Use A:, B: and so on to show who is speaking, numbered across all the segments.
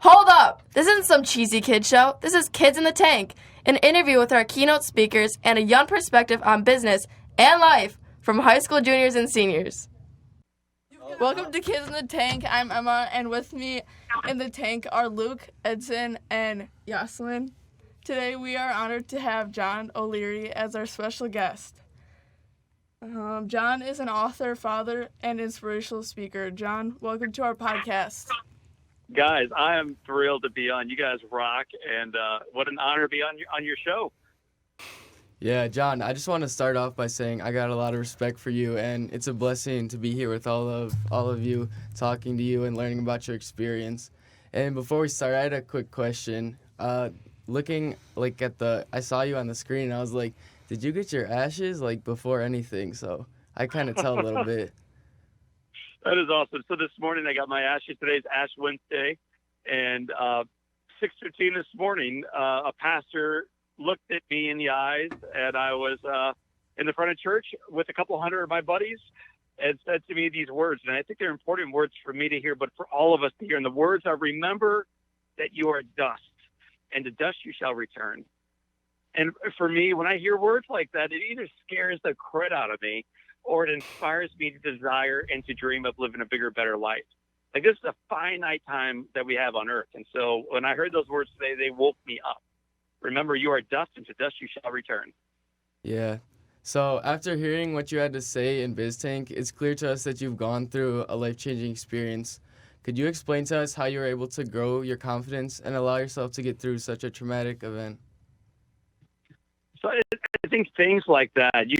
A: Hold up! This isn't some cheesy kid show. This is Kids in the Tank, an interview with our keynote speakers and a young perspective on business and life from high school juniors and seniors. Welcome to Kids in the Tank. I'm Emma, and with me in the tank are Luke, Edson, and Yoselin. Today we are honored to have John O'Leary as our special guest. John is an author, father, and inspirational speaker. John, welcome to our podcast.
B: Guys, I am thrilled to be on. You guys rock, and what an honor to be on your show.
C: Yeah, John, I just want to start off by saying I got a lot of respect for you, and it's a blessing to be here with all of you, talking to you and learning about your experience. And before we start, I had a quick question. Looking I saw you on the screen, and I was like, did you get your ashes before anything? So I kind of tell a little bit.
B: That is awesome. So this morning I got my ashes. Today's Ash Wednesday, and 6:15 this morning, a pastor looked at me in the eyes, and I was in the front of church with a couple hundred of my buddies, and said to me these words, and I think they're important words for me to hear, but for all of us to hear. And the words are, remember that you are dust, and to dust you shall return. And for me, when I hear words like that, it either scares the crud out of me, or it inspires me to desire and to dream of living a bigger, better life. Like, this is a finite time that we have on earth. And so when I heard those words today, they woke me up. Remember, you are dust, and to dust you shall return.
C: Yeah. So after hearing what you had to say in BizTank, it's clear to us that you've gone through a life-changing experience. Could you explain to us how you were able to grow your confidence and allow yourself to get through such a traumatic event?
B: So I think things like that, you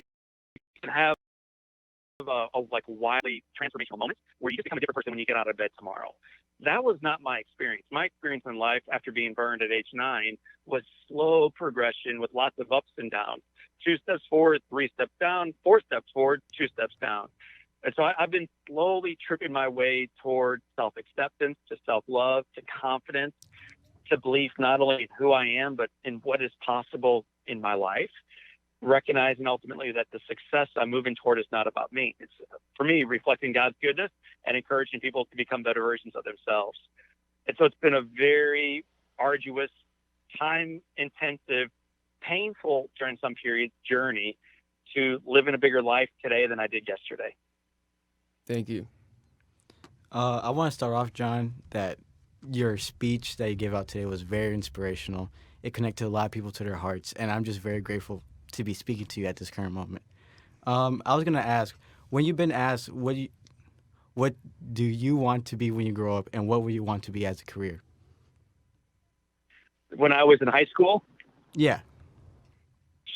B: can have wildly transformational moments where you just become a different person when you get out of bed tomorrow. That was not my experience. My experience in life after being burned at age 9 was slow progression with lots of ups and downs. 2 steps forward, 3 steps down, 4 steps forward, 2 steps down. And so I've been slowly tripping my way toward self-acceptance, to self-love, to confidence, to belief not only in who I am, but in what is possible in my life. Recognizing ultimately that the success I'm moving toward is not about me. It's, for me, reflecting God's goodness and encouraging people to become better versions of themselves. And so it's been a very arduous, time-intensive, painful during some periods journey to living a bigger life today than I did yesterday.
C: Thank you.
D: I want to start off, John, that your speech that you gave out today was very inspirational. It connected a lot of people to their hearts, and I'm just very grateful to be speaking to you at this current moment. I was going to ask, when you've been asked, what do you want to be when you grow up, and what will you want to be as a career?
B: When I was in high school?
D: Yeah.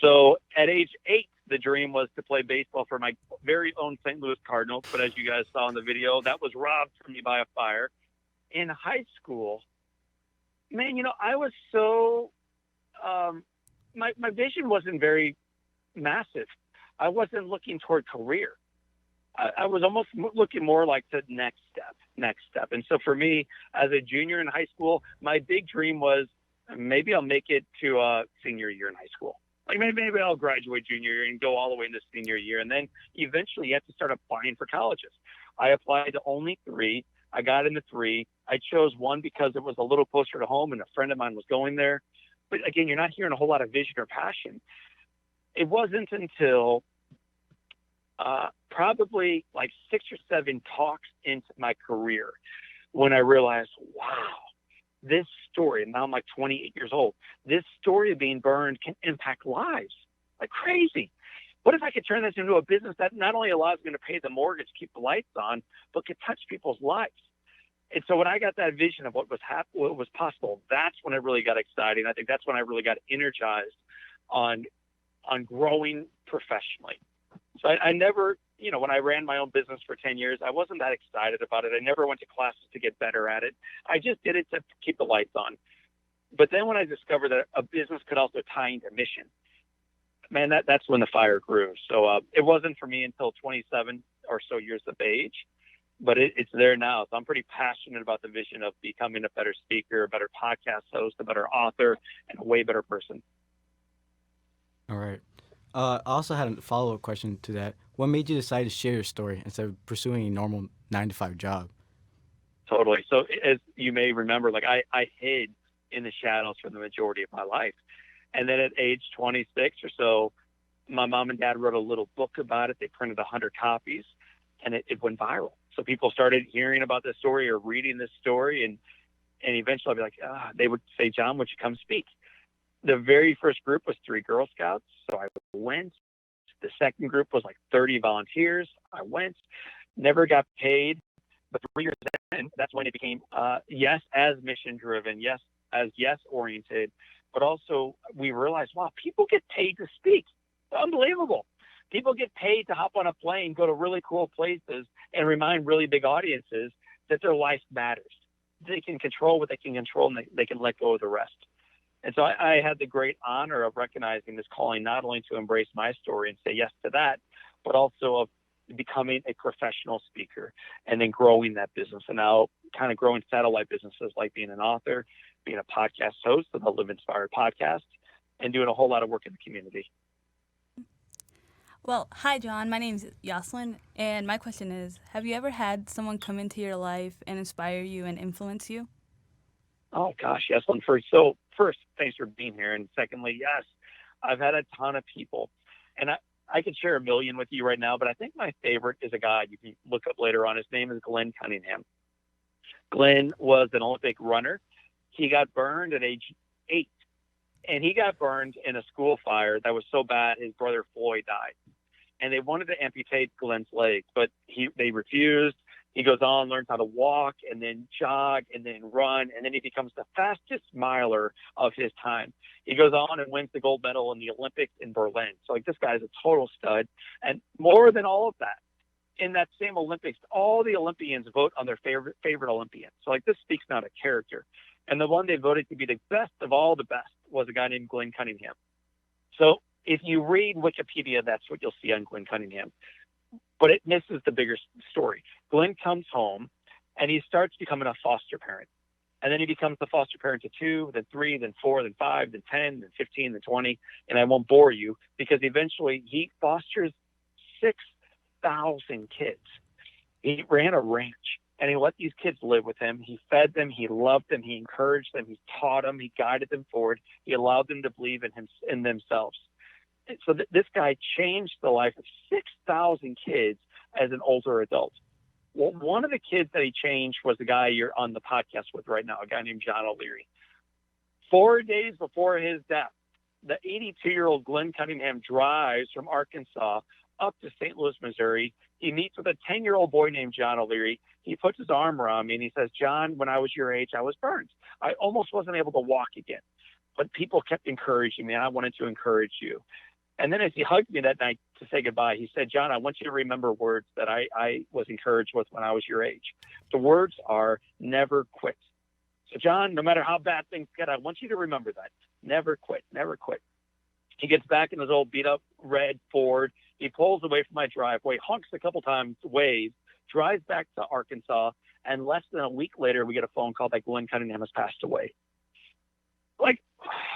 B: So at age 8, the dream was to play baseball for my very own St. Louis Cardinals. But as you guys saw in the video, that was robbed from me by a fire. In high school, man, I was so, my vision wasn't very massive. I wasn't looking toward career. I was almost looking more like the next step. And so for me, as a junior in high school, my big dream was maybe I'll make it to senior year in high school. Like maybe I'll graduate junior year and go all the way into senior year. And then eventually you have to start applying for colleges. I applied to only 3. I got into 3. I chose one because it was a little closer to home and a friend of mine was going there. But again, you're not hearing a whole lot of vision or passion. It wasn't until probably 6 or 7 talks into my career when I realized, wow, this story, and now I'm 28 years old, this story of being burned can impact lives like crazy. What if I could turn this into a business that not only allows me to pay the mortgage, keep the lights on, but could touch people's lives? And so when I got that vision of what was possible, that's when it really got exciting. I think that's when I really got energized on growing professionally. So I never, when I ran my own business for 10 years, I wasn't that excited about it. I never went to classes to get better at it. I just did it to keep the lights on. But then when I discovered that a business could also tie into mission, man, that's when the fire grew. So it wasn't for me until 27 or so years of age, but it's there now. So I'm pretty passionate about the vision of becoming a better speaker, a better podcast host, a better author, and a way better person.
D: All right. I also had a follow-up question to that. What made you decide to share your story instead of pursuing a normal 9-to-5 job?
B: Totally. So as you may remember, like I hid in the shadows for the majority of my life. And then at age 26 or so, my mom and dad wrote a little book about it. They printed 100 copies, and it went viral. So people started hearing about this story or reading this story, and eventually I'd be like, they would say, John, would you come speak? The very first group was 3 Girl Scouts, so I went. The second group was like 30 volunteers. I went, never got paid. But 3 years in, that's when it became, yes, as mission-driven, yes, as yes-oriented, but also we realized, wow, people get paid to speak. Unbelievable. People get paid to hop on a plane, go to really cool places, and remind really big audiences that their life matters. They can control what they can control, and they can let go of the rest. And so I had the great honor of recognizing this calling, not only to embrace my story and say yes to that, but also of becoming a professional speaker and then growing that business, and now kind of growing satellite businesses like being an author, being a podcast host of the Live Inspired podcast, and doing a whole lot of work in the community.
E: Well, hi, John. My name's Yoslin, and my question is, have you ever had someone come into your life and inspire you and influence you?
B: Oh, gosh, yes. So first, thanks for being here. And secondly, yes, I've had a ton of people. And I could share a million with you right now, but I think my favorite is a guy you can look up later on. His name is Glen Cunningham. Glen was an Olympic runner. He got burned at age 8. And he got burned in a school fire that was so bad his brother Floyd died. And they wanted to amputate Glen's legs, but they refused. He goes on, learns how to walk and then jog and then run, and then he becomes the fastest miler of his time. He goes on and wins the gold medal in the Olympics in Berlin. So like this guy is a total stud. And more than all of that, in that same Olympics, all the Olympians vote on their favorite Olympian. So like this speaks now to character. And the one they voted to be the best of all the best was a guy named Glen Cunningham. So if you read Wikipedia, that's what you'll see on Glen Cunningham. But it misses the bigger story. Glen comes home, and he starts becoming a foster parent. And then he becomes the foster parent to 2, then 3, then 4, then 5, then 10, then 15, then 20. And I won't bore you because eventually he fosters 6,000 kids. He ran a ranch, and he let these kids live with him. He fed them. He loved them. He encouraged them. He taught them. He guided them forward. He allowed them to believe in themselves. So this guy changed the life of 6,000 kids as an older adult. Well, one of the kids that he changed was the guy you're on the podcast with right now, a guy named John O'Leary. 4 days before his death, the 82-year-old Glen Cunningham drives from Arkansas up to St. Louis, Missouri. He meets with a 10-year-old boy named John O'Leary. He puts his arm around me and he says, John, when I was your age, I was burned. I almost wasn't able to walk again, but people kept encouraging me, and I wanted to encourage you. And then as he hugged me that night to say goodbye, he said, John, I want you to remember words that I was encouraged with when I was your age. The words are never quit. So, John, no matter how bad things get, I want you to remember that. Never quit, never quit. He gets back in his old beat-up red Ford. He pulls away from my driveway, honks a couple times, waves, drives back to Arkansas, and less than a week later, we get a phone call that Glen Cunningham has passed away. Like,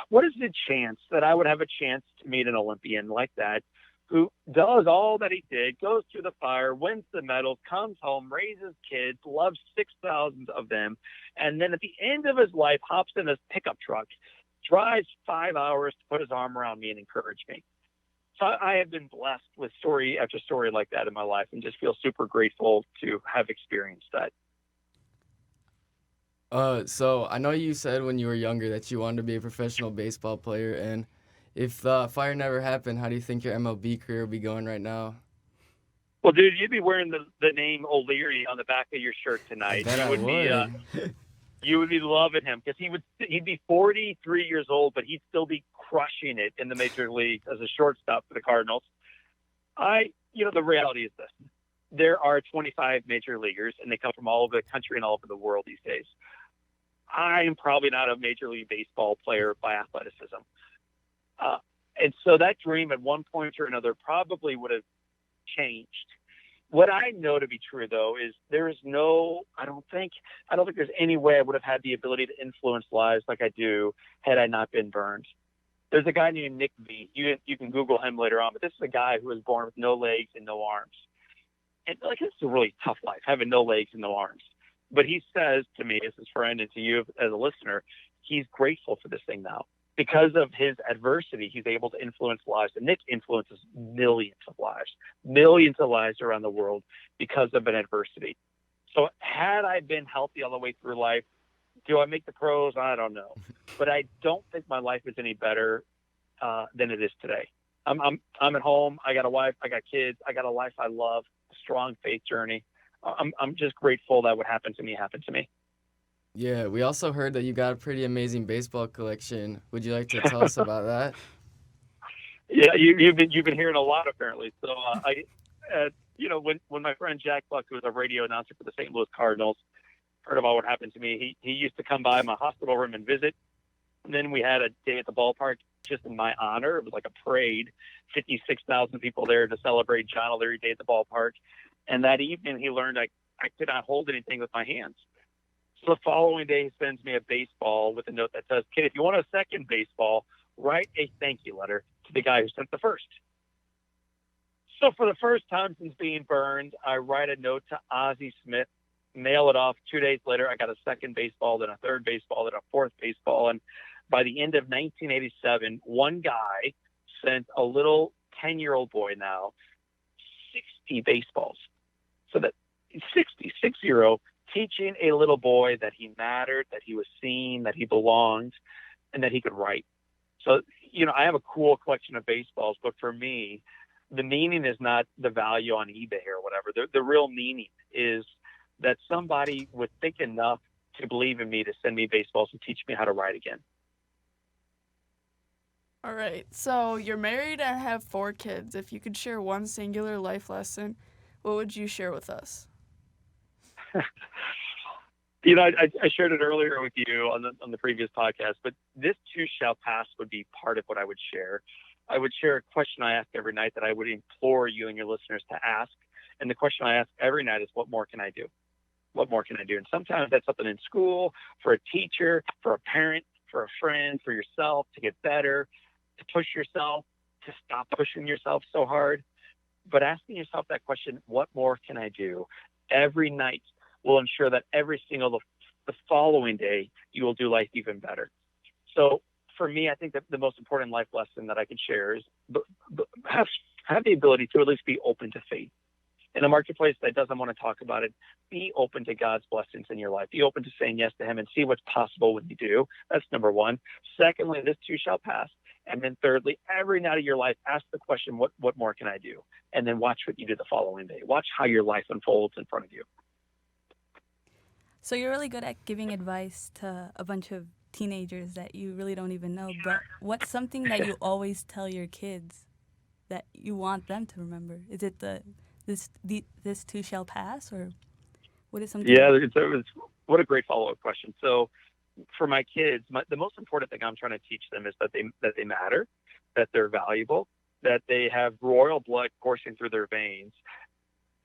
B: what is the chance that I would have a chance to meet an Olympian like that who does all that he did, goes through the fire, wins the medals, comes home, raises kids, loves 6,000 of them, and then at the end of his life hops in his pickup truck, drives 5 hours to put his arm around me and encourage me. So I have been blessed with story after story like that in my life and just feel super grateful to have experienced that.
C: So I know you said when you were younger that you wanted to be a professional baseball player, and if the fire never happened, how do you think your MLB career would be going right now?
B: Well, dude, you'd be wearing the name O'Leary on the back of your shirt tonight.
C: I bet
B: You would be loving him because he'd be 43 years old, but he'd still be crushing it in the major leagues as a shortstop for the Cardinals. The reality is this: there are 25 major leaguers, and they come from all over the country and all over the world these days. I am probably not a Major League Baseball player by athleticism. And so that dream at one point or another probably would have changed. What I know to be true, though, is I don't think there's any way I would have had the ability to influence lives like I do had I not been burned. There's a guy named Nick V. You can Google him later on, but this is a guy who was born with no legs and no arms. And it's a really tough life, having no legs and no arms. But he says to me as his friend and to you as a listener, he's grateful for this thing now. Because of his adversity, he's able to influence lives. And Nick influences millions of lives around the world because of an adversity. So had I been healthy all the way through life, do I make the pros? I don't know. But I don't think my life is any better than it is today. I'm at home. I got a wife. I got kids. I got a life I love, a strong faith journey. I'm just grateful that what happened to me happened to me.
C: Yeah, we also heard that you got a pretty amazing baseball collection. Would you like to tell us about that?
B: Yeah, you've been hearing a lot apparently. So when my friend Jack Buck, who was a radio announcer for the St. Louis Cardinals, heard about what happened to me, he used to come by my hospital room and visit. And then we had a day at the ballpark just in my honor. It was like a parade, 56,000 people there to celebrate John O'Leary Day at the ballpark. And that evening, he learned I could not hold anything with my hands. So the following day, he sends me a baseball with a note that says, "Kid, if you want a second baseball, write a thank you letter to the guy who sent the first." So for the first time since being burned, I write a note to Ozzie Smith, mail it off. 2 days later, I got a second baseball, then a third baseball, then a fourth baseball. And by the end of 1987, one guy sent a little 10-year-old boy now 60 baseballs. So that 60, teaching a little boy that he mattered, that he was seen, that he belonged, and that he could write. So, I have a cool collection of baseballs, but for me, the meaning is not the value on eBay or whatever. The real meaning is that somebody would think enough to believe in me to send me baseballs and teach me how to write again.
A: All right, so you're married and have 4 kids. If you could share one singular life lesson, what would you share with us?
B: I shared it earlier with you on the previous podcast, but this too shall pass would be part of what I would share. I would share a question I ask every night that I would implore you and your listeners to ask. And the question I ask every night is, what more can I do? What more can I do? And sometimes that's something in school, for a teacher, for a parent, for a friend, for yourself, to get better, to push yourself, to stop pushing yourself so hard. But asking yourself that question, what more can I do? Every night will ensure that every single the following day you will do life even better. So for me, I think that the most important life lesson that I can share is have the ability to at least be open to faith. In a marketplace that doesn't want to talk about it, be open to God's blessings in your life. Be open to saying yes to Him and see what's possible when you do. That's number one. Secondly, this too shall pass. And then thirdly, every night of your life, ask the question, what more can I do? And then watch what you do the following day. Watch how your life unfolds in front of you.
E: So you're really good at giving advice to a bunch of teenagers that you really don't even know. But what's something that you always tell your kids that you want them to remember? Is it this too shall pass, or what is something?
B: Yeah, what a great follow-up question. So for my kids, the most important thing I'm trying to teach them is that they matter, that they're valuable, that they have royal blood coursing through their veins,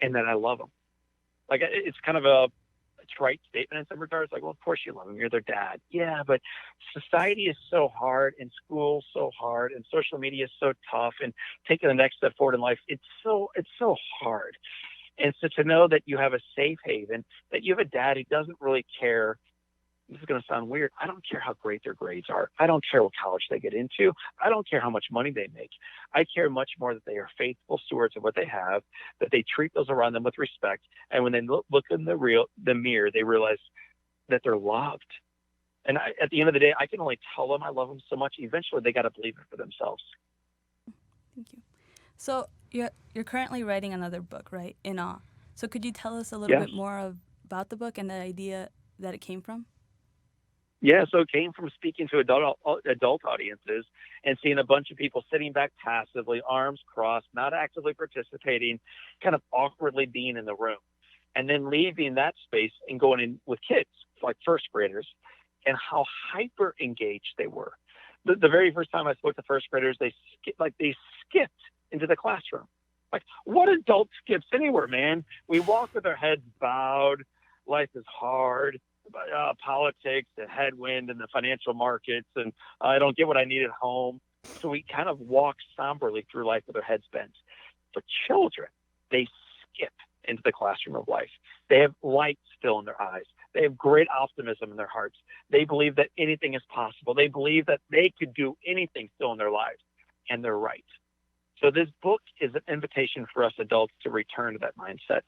B: and that I love them. Like, it's kind of a trite statement in some regards, like, well, of course you love them, you're their dad. Yeah, but society is so hard, and school so hard, and social media is so tough, and taking the next step forward in life, it's so hard. And so to know that you have a safe haven, that you have a dad who doesn't really care. This is going to sound weird. I don't care how great their grades are. I don't care what college they get into. I don't care how much money they make. I care much more that they are faithful stewards of what they have, that they treat those around them with respect. And when they look in the mirror, they realize that they're loved. And at the end of the day, I can only tell them I love them so much. Eventually, they got to believe it for themselves.
E: Thank you. So you're currently writing another book, right? In Awe. So could you tell us a little bit more about the book and the idea that it came from?
B: Yeah, so it came from speaking to adult audiences and seeing a bunch of people sitting back passively, arms crossed, not actively participating, kind of awkwardly being in the room, and then leaving that space and going in with kids, like first graders, and how hyper engaged they were. The very first time I spoke to first graders, they skipped into the classroom. Like, what adult skips anywhere, man? We walk with our heads bowed. Life is hard. Politics, the headwind, and the financial markets, and I don't get what I need at home. So we kind of walk somberly through life with our heads bent. For children, they skip into the classroom of life. They have light still in their eyes. They have great optimism in their hearts. They believe that anything is possible. They believe that they could do anything still in their lives, and they're right. So this book is an invitation for us adults to return to that mindset,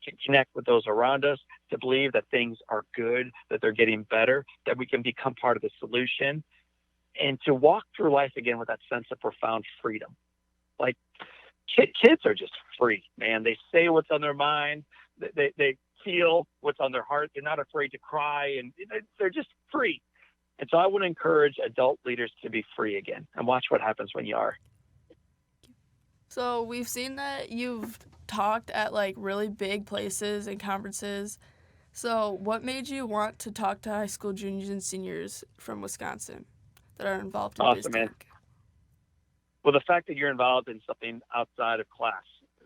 B: to connect with those around us, to believe that things are good, that they're getting better, that we can become part of the solution, and to walk through life again with that sense of profound freedom. Like kids are just free, man. They say what's on their mind. They feel what's on their heart. They're not afraid to cry, and they're just free. And so I want to encourage adult leaders to be free again, and watch what happens when you are.
A: So we've seen that you've talked at like really big places and conferences. So what made you want to talk to high school juniors and seniors from Wisconsin that are involved in
B: Awesome,
A: BizTank?
B: man. Well, the fact that you're involved in something outside of class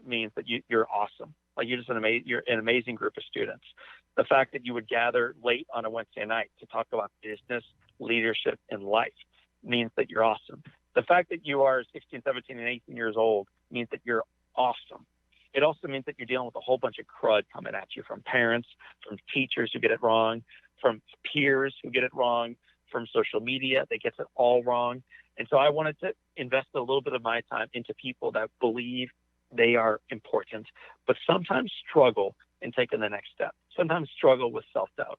B: means that you're awesome. Like you're an amazing group of students. The fact that you would gather late on a Wednesday night to talk about business, leadership, and life means that you're awesome. The fact that you are 16, 17, and 18 years old means that you're awesome. It also means that you're dealing with a whole bunch of crud coming at you from parents, from teachers who get it wrong, from peers who get it wrong, from social media that gets it all wrong. And so I wanted to invest a little bit of my time into people that believe they are important, but sometimes struggle in taking the next step, sometimes struggle with self-doubt.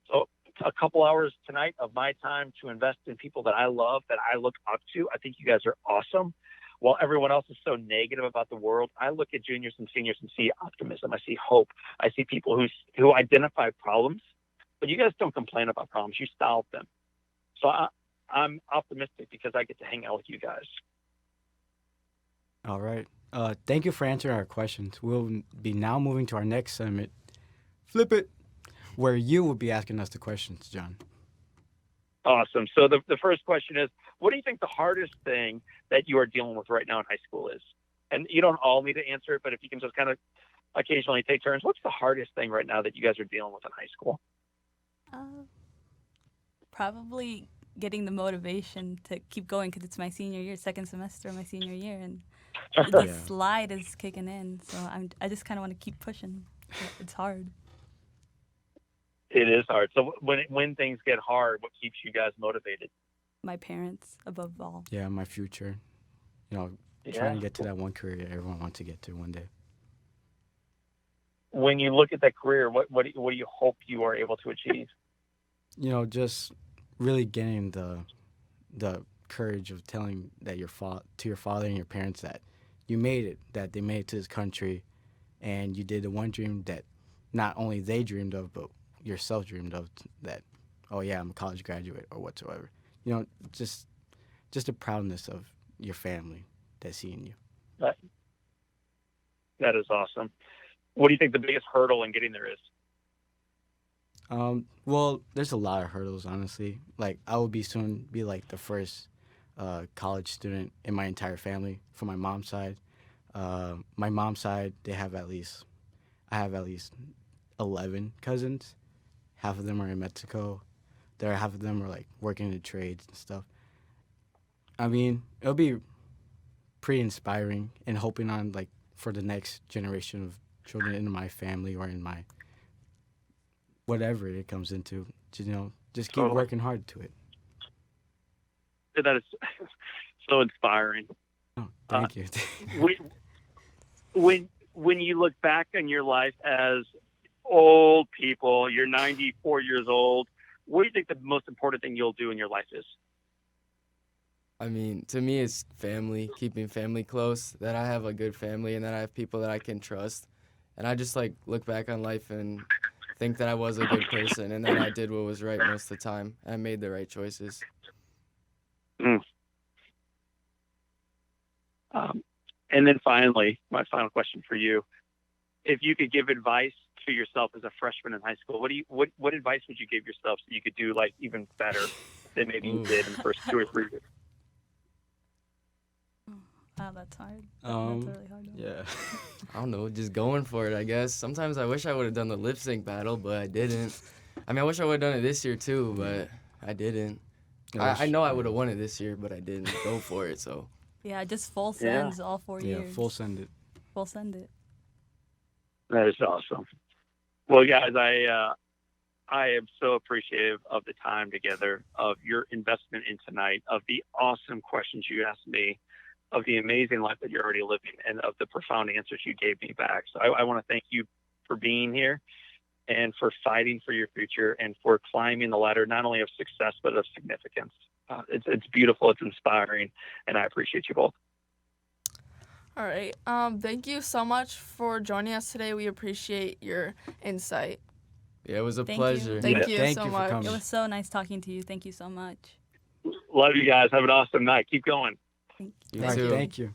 B: So a couple hours tonight of my time to invest in people that I love, that I look up to. I think you guys are awesome. While everyone else is so negative about the world, I look at juniors and seniors and see optimism. I see hope. I see people who identify problems, but you guys don't complain about problems. You solve them. So I'm optimistic because I get to hang out with you guys.
D: All right. Thank you for answering our questions. We'll be now moving to our next segment, Flip It, where you will be asking us the questions, John.
B: Awesome. So the first question is, what do you think the hardest thing that you are dealing with right now in high school is? And you don't all need to answer it, but if you can just kind of occasionally take turns, what's the hardest thing right now that you guys are dealing with in high school?
E: Probably getting the motivation to keep going because it's my senior year, second semester of my senior year, and the slide is kicking in. So I just kind of want to keep pushing. It's hard.
B: It is hard. So when things get hard, what keeps you guys motivated?
E: My parents, above all.
D: Yeah, my future. Trying to get to that one career that everyone wants to get to one day.
B: When you look at that career, what do you hope you are able to achieve?
D: Just really getting the courage of telling that to your father and your parents that you made it, that they made it to this country, and you did the one dream that not only they dreamed of, but yourself dreamed of, that, oh yeah, I'm a college graduate or whatsoever. Just the proudness of your family that's seeing you.
B: That is awesome. What do you think the biggest hurdle in getting there is?
D: Well, there's a lot of hurdles, honestly. Like, I will soon be like the first college student in my entire family from my mom's side. My mom's side, I have at least 11 cousins. Half of them are in Mexico. Half of them are like working in the trades and stuff. I mean, it'll be pretty inspiring and hoping on like for the next generation of children in my family or in my whatever it comes into, just keep working hard to it.
B: That is so inspiring.
D: Oh, thank you.
B: When you look back on your life as old people, you're 94 years old, what do you think the most important thing you'll do in your life is?
C: I mean, to me, it's family, keeping family close, that I have a good family and that I have people that I can trust. And I just, look back on life and think that I was a good person and that I did what was right most of the time. I made the right choices.
B: And then finally, my final question for you. If you could give advice to yourself as a freshman in high school, what advice would you give yourself so you could do even better than maybe you did in the first 2 or 3 years?
E: Oh, that's hard. That's really hard.
D: Yeah.
C: I don't know, just going for it, I guess. Sometimes I wish I would have done the lip sync battle, but I didn't. I mean, I wish I would have done it this year too, but I didn't. I know I would have won it this year, but I didn't go for it, so.
E: Yeah, just full sends all 4 years.
D: Yeah, full send it.
E: Full send it.
B: That is awesome. Well, guys, I I am so appreciative of the time together, of your investment in tonight, of the awesome questions you asked me, of the amazing life that you're already living, and of the profound answers you gave me back. So I want to thank you for being here and for fighting for your future and for climbing the ladder, not only of success, but of significance. It's beautiful. It's inspiring. And I appreciate you both.
A: All right. Thank you so much for joining us today. We appreciate your insight.
C: Yeah, it was a
E: Thank you.
C: pleasure.
A: Thank you
D: Thank
A: so
D: you for
A: much.
D: coming.
E: It was so nice talking to you. Thank you so much.
B: Love you guys. Have an awesome night. Keep going.
E: Thank
C: You
D: All right,
C: too.
D: thank you.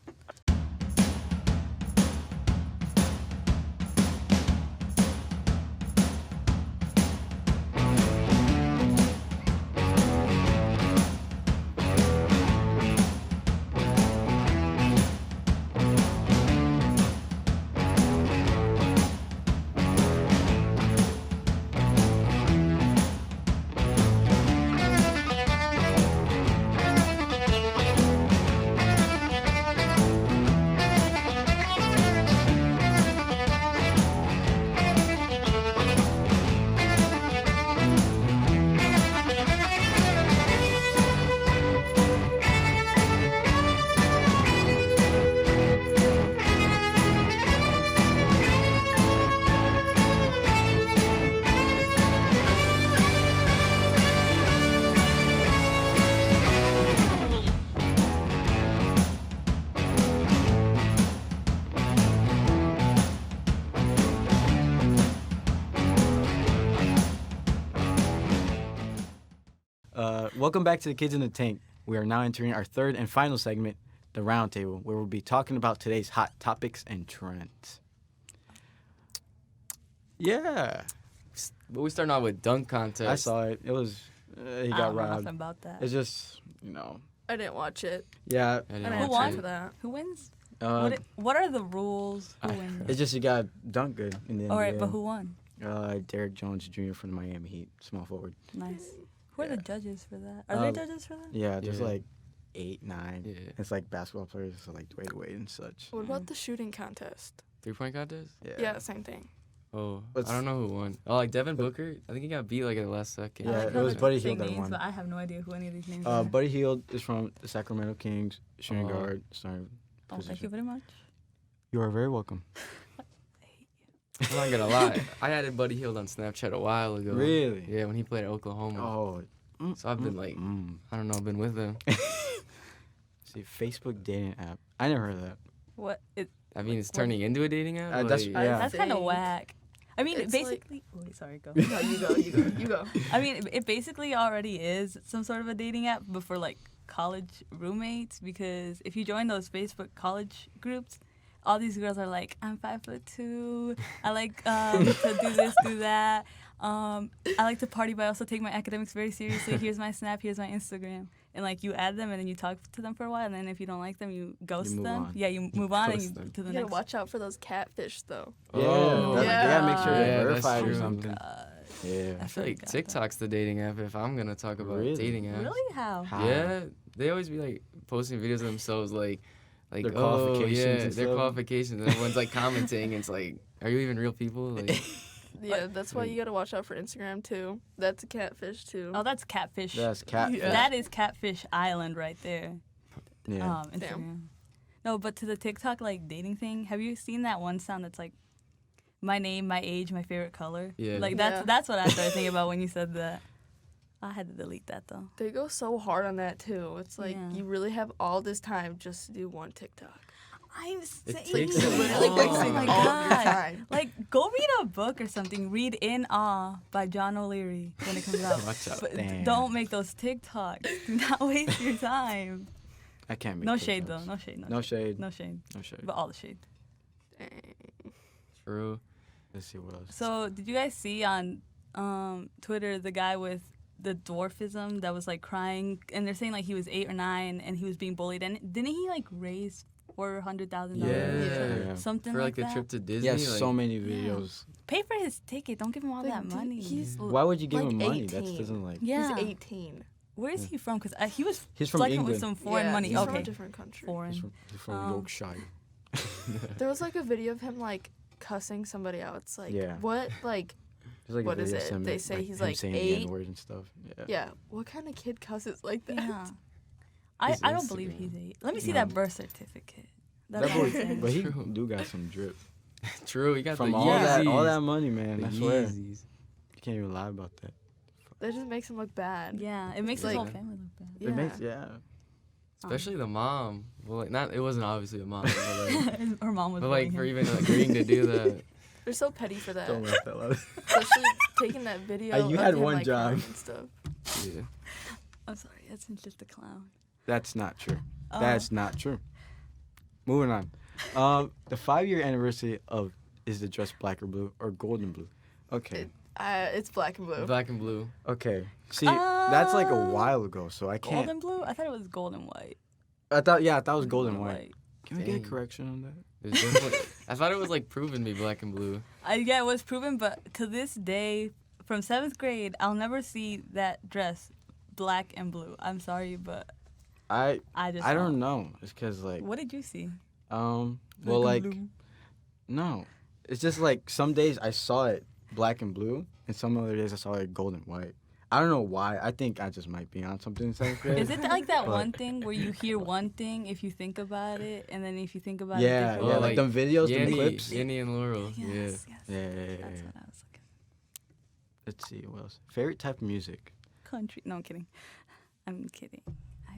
D: Welcome back to the Kids in the Tank. We are now entering our third and final segment, the Roundtable, where we'll be talking about today's hot topics and trends. Yeah,
C: But we starting out with dunk contest.
D: I saw it. It was he
E: I
D: got
E: don't know
D: robbed.
E: nothing about that.
D: It's just
A: I didn't watch it.
D: yeah.
C: I
A: I
C: didn't
A: didn't
E: Who
C: watch
A: watch
E: won?
C: it.
A: for that.
E: Who wins?
D: Uh,
E: What are the rules? Who wins?
D: it's just you got dunk good in the
E: All right,
D: NBA.
E: but who won?
D: Derek Jones Jr. from the Miami Heat, small forward.
E: Nice. Who are the judges for that? Are
D: Um,
E: there judges for that?
D: Yeah, there's
C: Yeah.
D: like 8, 9.
C: Yeah.
D: It's like basketball players, so like Dwayne Wade and such.
A: What about the shooting contest?
C: 3-point contest?
A: Yeah, same thing.
C: Oh,
D: What's-
C: I don't know who won. Oh, like Devin Booker? I think he got beat like at the last second.
D: Yeah,
E: I like
D: it
E: how
D: was
E: they're
D: Buddy
E: saying
D: Hield that
E: names,
D: won.
E: but I have no idea who any of these names are.
D: Buddy Hield is from the Sacramento Kings, shooting
C: Oh.
D: guard, starting
E: Oh,
D: position.
E: thank you very much.
D: You are very welcome.
C: I'm not gonna lie. I added Buddy Hield on Snapchat a while ago.
D: Really?
C: Yeah, when he played at Oklahoma.
D: Oh.
C: So I've been like, I don't know, I've been with him.
D: See, Facebook dating app. I never heard of that.
E: What?
C: I mean, it's turning into a dating app.
D: That's-
C: like,
D: yeah.
E: That's kind of
A: think
E: whack. I mean,
A: it's
E: basically. Wait, sorry, go.
A: No, you go. You go.
E: I mean, it basically already is some sort of a dating app, but for like college roommates. Because if you join those Facebook college groups, all these girls are like, I'm 5'2". I like to do this, do that. I like to party, but I also take my academics very seriously. Here's my Snap. Here's my Instagram. And like you add them, and then you talk to them for a while, and then if you don't like them, you ghost
D: move
E: them.
D: on.
E: Yeah, you move on and
C: Ghost
E: you
C: them.
E: to the
A: You gotta
E: next.
A: watch out for those catfish, though.
D: Yeah,
C: Oh.
D: they gotta make sure
C: Yeah,
D: they're
C: that's
D: verified or
C: true.
D: something.
E: God.
D: Yeah.
C: I feel like
E: forgot that.
C: TikTok's the dating app if I'm gonna talk about
D: Really?
C: dating apps.
E: Really? How?
D: How?
C: Yeah, they always be like posting videos of themselves like
D: Their
C: oh
D: qualifications
C: yeah,
D: and
C: their
D: stuff.
C: qualifications, and everyone's like commenting. It's like, are you even real people? Like,
A: Yeah, that's why you gotta watch out for Instagram, too. That's a catfish, too.
E: Oh, that's catfish.
D: That's cat.
A: Yeah.
E: That is Catfish Island right there.
D: Yeah.
E: Instagram.
A: Damn.
E: No, but to the TikTok like dating thing, have you seen that one sound that's like my name, my age, my favorite color?
C: Yeah.
E: Like
A: Yeah.
E: that's what I started thinking about when you said that. I had to delete that though.
A: They go so hard on that, too. It's like,
E: Yeah.
A: you really have all this time just to do one TikTok.
E: I'm saying
C: takes
A: You're
C: a
A: literally
C: long
A: wasting
E: Oh my
A: all of your
E: God.
A: time.
E: Like go read a book or something. Read In Awe by John O'Leary when it comes out.
C: watch out.
E: But
D: Damn.
E: don't make those TikToks. Do not waste your time.
D: I can't make
E: No shade
D: TikToks.
E: though. No shade.
D: No shade.
E: No shade.
D: No shade.
E: But all the shade.
A: Dang.
C: True.
D: Let's see what else.
E: So did you guys see on Twitter the guy with the dwarfism that was like crying, and they're saying like he was 8 or 9 and he was being bullied, and didn't he like raise $400,000?
C: Yeah.
E: Something
C: For
E: like
C: like the
E: that.
C: trip to Disney.
D: Yeah,
C: like,
D: so many videos.
E: Pay for his ticket. Don't give him all that
A: Like,
E: money.
A: He's
D: Why would you give
A: like
D: him money? That
A: 18.
D: doesn't like.
E: yeah.
A: He's 18.
E: Where is he from? Because he was
D: He's from
E: flexing with
D: England.
E: some foreign
A: Yeah,
E: money.
A: He's
E: Okay,
A: from a different country.
E: foreign.
D: He's from
E: Um,
D: Yorkshire.
A: There was like a video of him like cussing somebody out. It's like,
D: Yeah.
A: what? Like,
D: There's like
A: What
D: a
A: is
D: video
A: it?
D: sent me,
A: They say he's
D: him
A: like
D: saying
A: 8.
D: the N-word and stuff. Yeah.
A: Yeah. What kind of kid cusses like that?
E: Yeah.
D: His
E: I don't believe
C: Instagram.
E: he's 8. Let me see
D: No.
E: that birth certificate. That's
D: That
E: all I'm
D: boy,
E: saying.
D: but he
C: True.
D: do got some drip
C: True, he got
D: from
C: the
D: all
C: Yeezys.
D: that money, man.
C: The
D: I swear,
C: Yeezys.
D: you can't even lie about that.
A: That just makes him look bad.
E: Yeah, it makes
A: Like-
E: his whole family look bad.
A: Yeah.
D: It makes yeah.
C: Especially the mom. Well, like, not it wasn't obviously a mom, but like,
E: Her mom was
C: but, like
E: bullying
C: for
E: him.
C: even agreeing to do that.
A: They're so petty for that.
D: Don't laugh that loud.
A: Especially taking that video.
D: You
A: of
D: had
A: him,
D: one
A: like,
D: job.
A: crying and stuff.
C: Yeah.
E: I'm sorry, that's just a clown.
D: That's not true.
E: Oh.
D: That's not true. Moving on. The 5-year anniversary of Is the Dress Black or Blue or Gold and Blue? Okay.
A: It's black and blue.
C: Black and blue.
D: Okay. See, that's like a while ago, so I
E: Gold
D: can't.
E: and blue? I thought it was gold and white.
D: I thought it was gold and white. Can we get a
C: Dang.
D: correction on that?
C: It was definitely, I thought it was like proven to be black and blue.
E: Yeah, it was proven, but to this day, from 7th grade, I'll never see that dress black and blue. I'm sorry, but
D: I
E: I
D: don't know. It's because like
E: What did you see?
D: well
E: Black and
D: like
E: blue.
D: no, it's just like some days I saw it black and blue, and some other days I saw it gold and white. I don't know why. I think I just might be on something in 7th grade.
E: Is it like that
D: But-
E: one thing where you hear one thing if you think about it, and then if you think about
D: Yeah,
E: it
D: yeah,
E: differently?
D: like them videos, them
C: Yenny,
D: clips.
C: Yenny and Laurel.
E: Yes, yes.
D: Yeah.
E: That's what I was looking.
D: Let's see what else. Favorite type of music.
E: Country. No, I'm kidding. I'm kidding.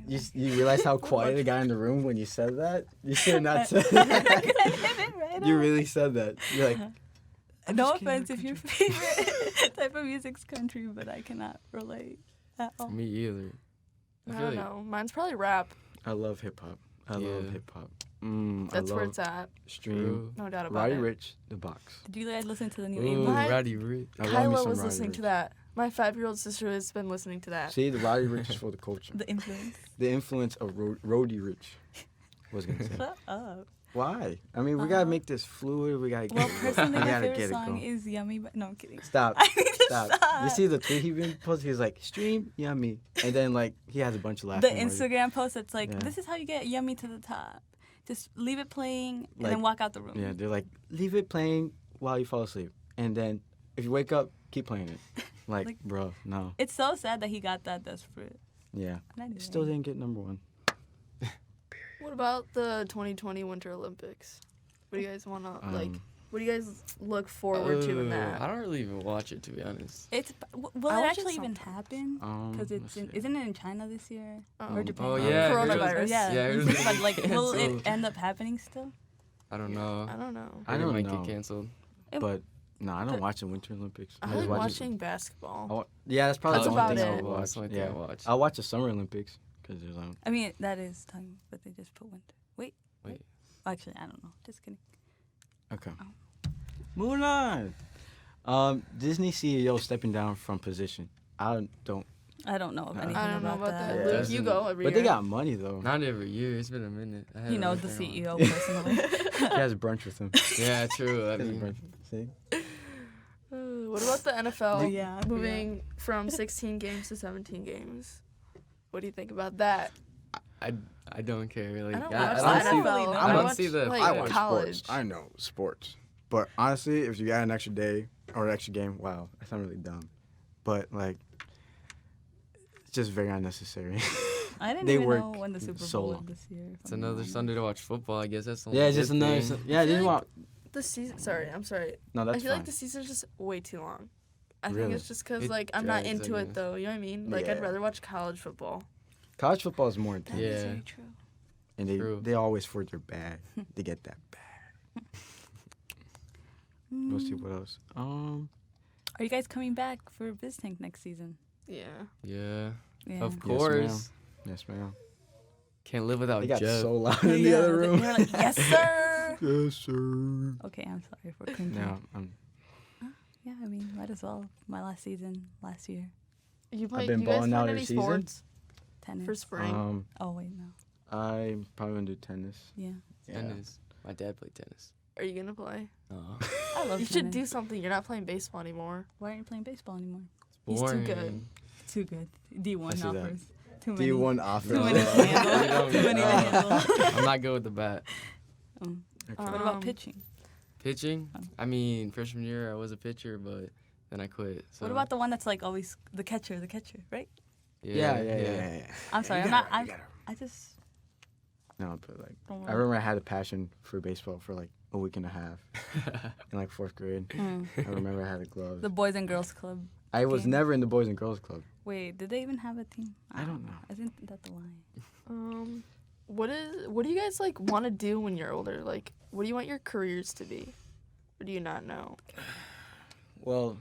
D: You realize how quiet it got in the room when you said that? You should have not said that. You really said that. You're like, I'm
E: No
D: just kidding,
E: offense if your favorite type of music's country, but I cannot relate at all.
C: Me either.
A: I
C: feel
A: don't
C: like-
A: know. Mine's probably rap.
D: I love hip hop. I love
C: Yeah.
D: hip hop.
A: That's
D: I
A: where
D: love
A: it's at.
D: Stream.
C: True.
A: No doubt about
D: Roddy
A: it.
D: Rich, The Box.
E: Did you guys listen to the new
C: Ooh,
E: Amy?
A: Mine-
C: Roddy Rich.
D: I love me
A: Kyla
D: some
A: was
D: Roddy
A: listening
D: Rich.
A: to that. My 5-year-old sister has been listening to that.
D: See, the Roddy Rich is for the culture.
E: The influence.
D: The influence of Roddy Rich. Was gonna say.
E: Shut up.
D: Why? I mean, we gotta make this fluid. We gotta.
E: Well,
D: get
E: personally,
D: we
E: my
D: gotta
E: favorite
D: get it
E: song
D: going.
E: is Yummy, but no, I'm kidding.
D: Stop.
E: I need to
D: Stop.
E: stop.
D: You see the tweet he been posted? He was like, stream yummy. And then, like, he has a bunch of
E: The
D: laughing emojis.
E: Instagram post that's like,
D: Yeah.
E: this is how you get Yummy to the top. Just leave it playing and
D: Like-
E: then walk out the room.
D: Yeah, they're like, leave it playing while you fall asleep. And then, if you wake up, keep playing it. Like, bro, no.
E: It's so sad that he got that desperate.
D: Yeah.
E: And I didn't.
D: Still didn't get number 1.
A: What about the 2020 Winter Olympics? What do you guys want to, like,
D: Um,
A: what do you guys look forward to in that?
C: I don't really even watch it, to be honest.
E: Will
A: I
E: it
A: watch it
E: actually even
A: sometimes.
E: happen? Because
D: let's see.
E: isn't it in China this year? Or Japan?
C: Oh, yeah.
A: Coronavirus.
E: Yeah,
C: Yeah, it was
E: but like, will it
C: canceled.
E: end up happening still?
C: I don't know.
A: I don't know.
D: I
C: It
D: don't
C: might
D: know.
C: get canceled.
D: But, no, I don't watch the Winter Olympics.
A: I
D: just
A: like
D: watch it-
A: watching basketball.
D: Yeah, that's probably
A: That's
D: the only
A: about
D: thing
A: it.
D: I'll
C: That's
D: watch.
C: the only thing
D: Yeah.
C: I watch.
D: I'll watch the Summer Olympics because there's
E: I mean, that is time, but they just put winter. Wait. Actually, I don't know. Just kidding.
D: Okay. Moving on. Disney CEO stepping down from position. I don't.
E: I don't know of anything
A: I don't know about that.
D: Yeah.
A: Luke, you go every
D: But
A: year.
D: they got money though.
C: Not every year. It's been a minute. I
E: He
C: haven't
E: knows the
C: really
E: CEO
C: been
E: personally.
D: He has brunch with him.
C: on. Yeah, true. I
D: He has
C: mean,
D: brunch. See?
A: What about the NFL
E: Yeah, I
A: moving from 16 games to 17 games? What do you think about that?
C: I don't care. Like,
A: I don't
C: I
A: watch
C: don't
A: the
C: see.
A: NFL.
C: I don't
A: watch,
C: see the.
A: like,
D: I watch
A: college.
D: sports. I know sports. But honestly, if you got an extra day or an extra game, wow, that's not really dumb. But like, it's just very unnecessary.
E: I didn't
D: They
E: even know
D: work
E: when the Super
D: so
E: Bowl was
D: long.
E: this year. if
C: It's
E: I'm being
C: another
E: honest.
C: Sunday to watch football. I guess that's the
D: Yeah,
C: only
D: it's just
C: good
D: another.
C: thing.
D: Yeah,
A: I feel
D: just
A: like
D: want.
A: The season. Sorry, I'm sorry.
D: No, that's
A: I feel
D: fine.
A: like the season's just way too long. I
D: Really?
A: think it's just because
C: It
A: like I'm not
C: drags, I
A: into it
C: guess.
A: though. You know what I mean? Like
D: Yeah.
A: I'd rather watch college football.
D: College football is more
E: That
D: intense,
E: is
C: Yeah.
E: very true.
D: and
C: True.
D: they always for their bag. They get that bag. Let's see what else.
E: Are you guys coming back for BizTank next season?
A: Yeah.
C: Yeah,
E: Yeah.
C: of
D: Yes,
C: course.
D: Yes, ma'am.
C: Can't live without
D: They got
C: Jeff.
D: so loud in the
E: Yeah,
D: other room.
E: They're like, yes, sir.
D: Yes, sir.
E: Okay, I'm sorry for cringing.
D: No,
E: Yeah, I mean, might as well. My last season, last year,
A: You play?
D: been
A: You guys
D: balling
A: play
D: out
A: any
D: every season.
A: sports
E: tennis.
A: for spring?
E: Oh wait, no.
D: I'm probably gonna do tennis.
E: Yeah,
C: Tennis. My dad played tennis.
A: Are you gonna play?
C: Oh,
E: I love.
A: You should
E: tennis.
A: do something. You're not playing baseball anymore.
E: Why aren't you playing baseball anymore?
A: He's too
C: boring.
A: good.
E: Too good. D1
D: I see that.
E: offers. Too many.
D: D1
E: Too
D: offense.
E: many to handle.
C: You
E: Too many to
C: don't-
E: handle.
C: I'm not good with the bat.
E: What about
A: Um,
E: pitching?
C: Pitching? I mean, freshman year I was a pitcher, but then I quit. So.
E: What about the one that's like always the catcher, right?
D: Yeah.
E: I'm sorry,
D: You
E: I'm
D: got
E: not.
D: it, you got it.
E: I just.
D: No, but like,
E: Don't
D: I
E: worry.
D: remember I had a passion for baseball for like a week and a half in like 4th grade. I remember I had a glove.
E: The Boys and Girls Club.
D: I was
E: game.
D: never in the Boys and Girls Club.
E: Wait, did they even have a team?
D: I don't know.
E: I think that's a lie.
A: What do you guys like want to do when you're older? Like, what do you want your careers to be? Or do you not know?
D: Well,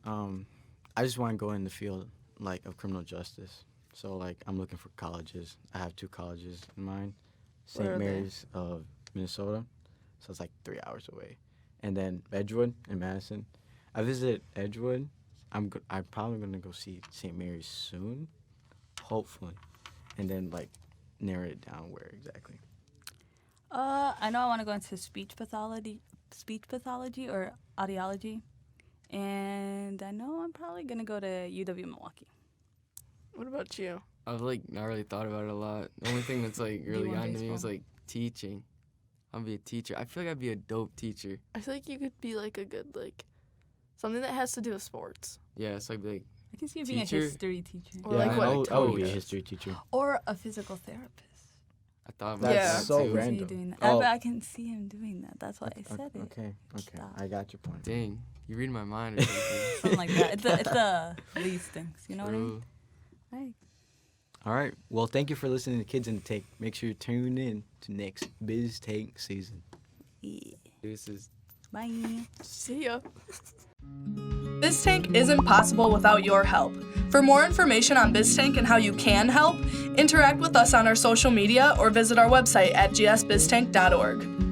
D: I just want to go in the field like of criminal justice. So like I'm looking for colleges. I have 2 colleges in mind.
A: Where are
D: St.
A: they?
D: Mary's of Minnesota, so it's like 3 hours away, and then Edgewood in Madison. I visited Edgewood. I'm probably gonna go see St. Mary's soon, hopefully, and then like narrow it down where exactly.
E: I know I want to go into speech pathology or audiology, and I know I'm probably gonna go to UW Milwaukee.
A: What about you?
C: I've like not really thought about it a lot. The only thing that's like really
E: D1
C: gotten to me
E: baseball.
C: was like teaching. I'm gonna be a teacher. I feel like I'd be a dope teacher.
A: I feel like you could be like a good like something that has to do with sports.
C: Yeah, so I'd be like,
E: I can see you being a
C: Teacher?
E: history teacher
A: Or like what
D: I would be a
C: coach.
D: history teacher.
E: or a physical therapist.
C: I thought about
A: That's
C: that
D: so
C: too.
E: I can see you
D: random.
E: doing that.
D: Oh.
E: I can see him doing that. That's why I said it.
D: Okay,
E: Stop.
D: I got your point.
C: Dang, you read my mind or something.
E: Something like that. It's the least things. You know what I mean?
C: True.
E: Right.
D: All right. Well, thank you for listening to Kids in the Take. Make sure you tune in to next BizTank season.
E: Yeah.
C: This is
E: Bye.
A: See ya.
F: BizTank isn't possible without your help. For more information on BizTank and how you can help, interact with us on our social media or visit our website at gsbiztank.org.